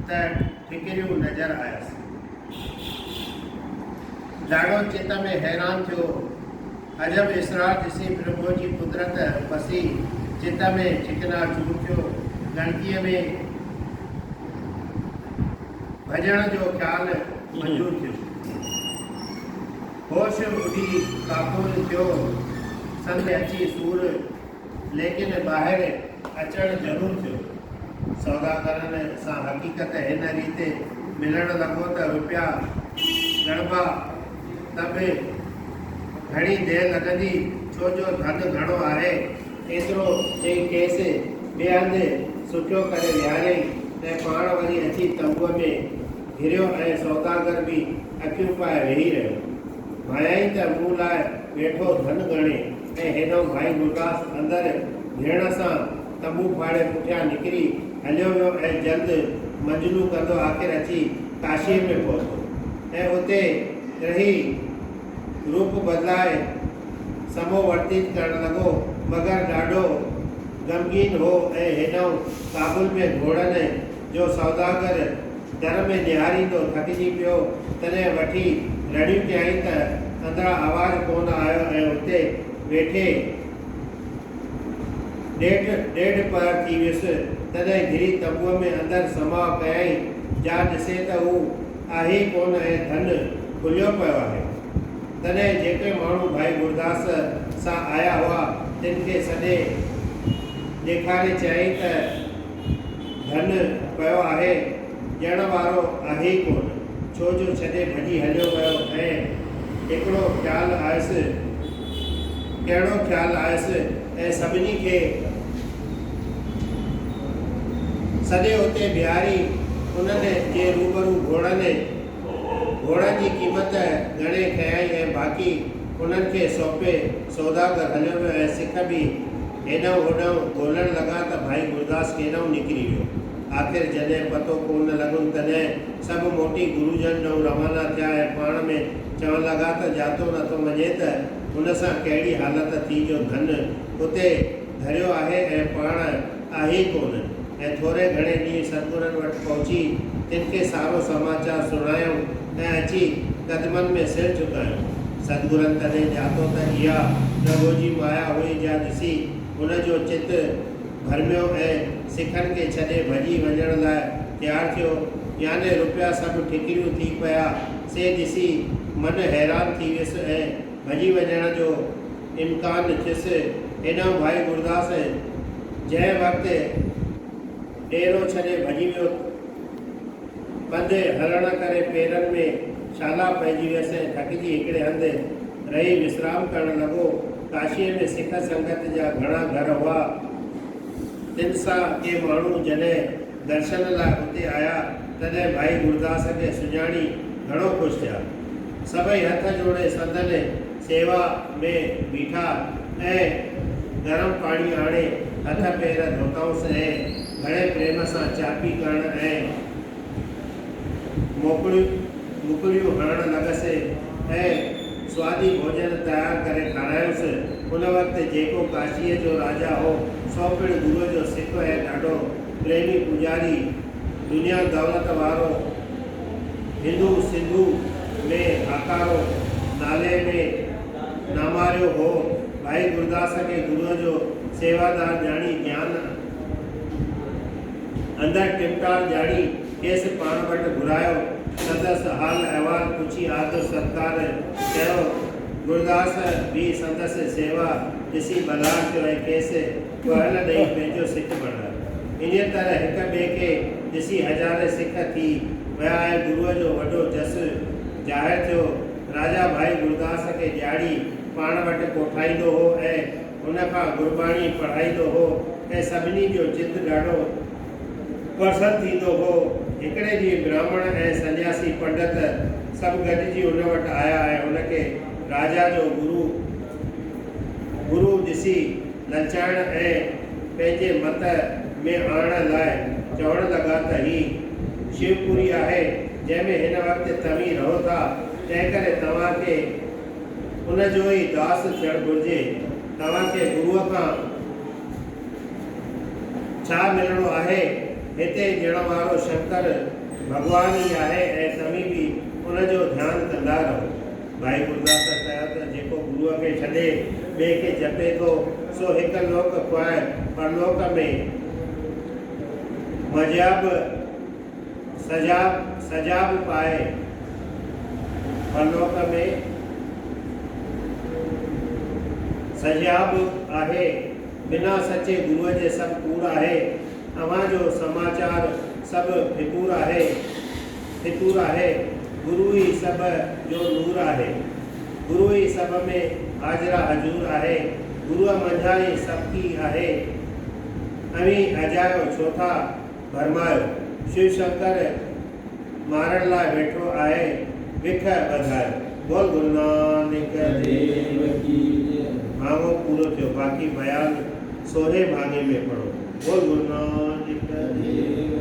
त ठिकरियूं नज़र आयसि। ॾाढो चित में हैरान थियो। अजब इसरार ॾिसी प्रभु जी कुदरत पसी चित में चिकना चूर थियो। गणकीअ में भॼण जो ख़्यालु मंज़ूर थियो। होश उठी काबूल थियो। संद अची सूर, लेकिन ॿाहिरि अचणु ज़रूर थियो। सौदागरनि सां हक़ीक़त हिन रीति मिलण लॻो त रुपया गणबा त बि घणी देरि लॻंदी, छो जो धन घणो आहे। एतिरो चई खेसि ॿिए हंधि सुठो करे विहारियईं ऐं पाण वरी अची तंबूअ में घिरियो ऐं सौदागर बि अखियूं पाए वेही रहियो। भायाई त मूं लाइ वेठो धन गणे ऐं हेॾो भाई गुरदास अंदरि भेण सां तंबू फाड़े पुठियां निकिरी हलियो वियो ऐं जल्द मंझलू कंदो आख़िर अची काशीअ में पहुतो ऐं उते रही रूप बदिलाए समो वर्तीत करणु लॻो, मगर ॾाढो गमगीन हो ऐं हेॾो काबुल में घोड़नि जो सौदागर दर में निहारींदो थकिजी पियो। तॾहिं वठी रड़ियूं कयईं त अंदरां आवाज़ु कोन आयो ऐं उते वेठे ॾेढ पहर थी वियुसि। तॾहिं घिरी तंबूअ में अंदरि समाव कयईं। जा ॾिसे त हू आहे ई कोन ऐं धन खुलियो पियो आहे। तॾहिं जेके माण्हू भाई गुरदास सां आया हुआ तिन खे सॾे ॾेखारे चयईं त धन पियो आहे, ॾियण वारो आहे ई कोन, छो जो छॾे भॼी हलियो वियो। ऐं हिकिड़ो ख़्यालु आयुसि, कहिड़ो ख़्यालु आयुसि ऐं सभिनी खे सॼे उते बीहारी उन्हनि जे रूबरू घोड़नि जी क़ीमत घणे खयईं ऐं बाक़ी उन्हनि खे सौंपे सौदागर हलियो वियो ऐं सिख बि हेॾो होॾो ॻोल्हण लॻा त भाई गुरदास केॾो निकिरी वियो। आख़िर जॾहिं पतो कोन लॻुनि तॾहिं सभु मोटी गुरुजन ॾांहुं रवाना थिया ऐं पाण में चवणु लॻा त जातो नथो मञे त हुन सां कहिड़ी हालत थी जो धन उते धरियो आहे ऐं पाण आहे ई कोन। ऐं थोरे घणे ॾींहं सतगुरनि वटि पहुची तिन खे सारो समाचार सुणायूं ऐं अची कदमनि में सिर झुकायूं। सतगुरनि तॾहिं ॼातो त इहा प्रभु जी माया हुई, जा ॾिसी हुनजो चित भरमियो ऐं सिखनि खे छॾे भॼी वञण लाइ तयारु थियो। याने रुपया सभु ठिकरियूं थी पिया से ॾिसी मन हैरान थी वियुसि ऐं भॼी वञण जो इम्कान थियुसि। हेॾो भाई गुरदास जंहिं वक़्तु डेरो छॾे भॼी वियो, पंधु हलण करे पेरनि में छाला पइजी वियसि ऐं थकिजी हिकिड़े हंधि रही विश्राम करणु लॻो। काशीअ में सिख संगत जा घणा घर हुआ। तिन सां के माण्हू जॾहिं दर्शन लाइ उते आया तॾहिं भाई गुरदास खे सुञाणी घणो ख़ुशि थिया। सभई हथ जोड़े संदनि सेवा में बीठा ऐं गरम पाणी आणे हथ पेर धोताऊंसि ऐं घणे प्रेम सां चापी करणु ऐं मुकड़ियूं हणणु लॻसि ऐं स्वादी भोजन तयारु करे खारायोसि। उन वक़्तु जेको काशीअ जो राजा हो सो पिणु गुरूअ जो सिख ऐं ॾाढो प्रेमी पुजारी, दुनिया दौलत वारो, हिंदू सिंधू में आकारो, नाले में नामारियो हो। भाई गुरदास खे गुरूअ जो सेवादार ॼाणी ज्ञान अंदरि टिमटार ॼाणी खेसि पाण वटि घुरायो। संदसि हाल अहिवाल पुछी आदर सत्कार कयो। गुरदास बि संदसि सेवा ॾिसी बलार थियो ऐं खेसि पहल ॾेई पंहिंजो सिख बणायो। इन तरह हिक ॿिए खे ॾिसी हज़ारे सिख थी विया ऐं गुरूअ जो वॾो जस ज़ाहिर थियो। राजा भाई गुरदास खे ॾियारी पाण वटि कोठाईंदो हो ऐं हुन खां गुरबाणी पढ़ाईंदो हो ऐं सभिनी जो चित ॾाढो प्रसन्न थींदो हो। हिकिड़े ॾींहुं ब्राह्मण ऐं सन्यासी पंडित सभु गॾिजी हुन वटि आया ऐं हुनखे राजा जो गुरु ॾिसी लचाइण ऐं पंहिंजे मत में आणण लाइ चवण लॻा त ही शिवपुरी आहे जंहिंमें हिन वक़्तु तव्हीं रहो था, तंहिं करे तव्हांखे उनजो ई दास थियणु घुरिजे। तव्हांखे गुरूअ खां छा मिलणो आहे हिते ॼण वारो शंकर भॻवान ई आहे ऐं तव्हीं बि उनजो ध्यानु कंदा रहो। भाई गुरदास कयो त जेको गुरूअ खे छॾे ॿिए खे जपे थो सो हिकु लोक खुआए परलोक में मजाब सजाब पाए। परलोक में सजाब आहे। बिना सचे गुरुअ जे सभु कूड़ आहे। अवां जो समाचार सभु फितूर आहे। गुरु ई सभ जो नूर आहे। गुरु ई सभ में हाजरा हजूर आहे। गुरुअ मंझां ई सभु की आहे। अवी अजायो छो था भरमायो। शिव शंकर मारण लाइ वेठो आहे। विख वधायो। बोल गुरु नानक देव की भाङो पूरो थियो। बाक़ी बयान 16 भाङे में पढ़ो। बोल गुरु नानक देव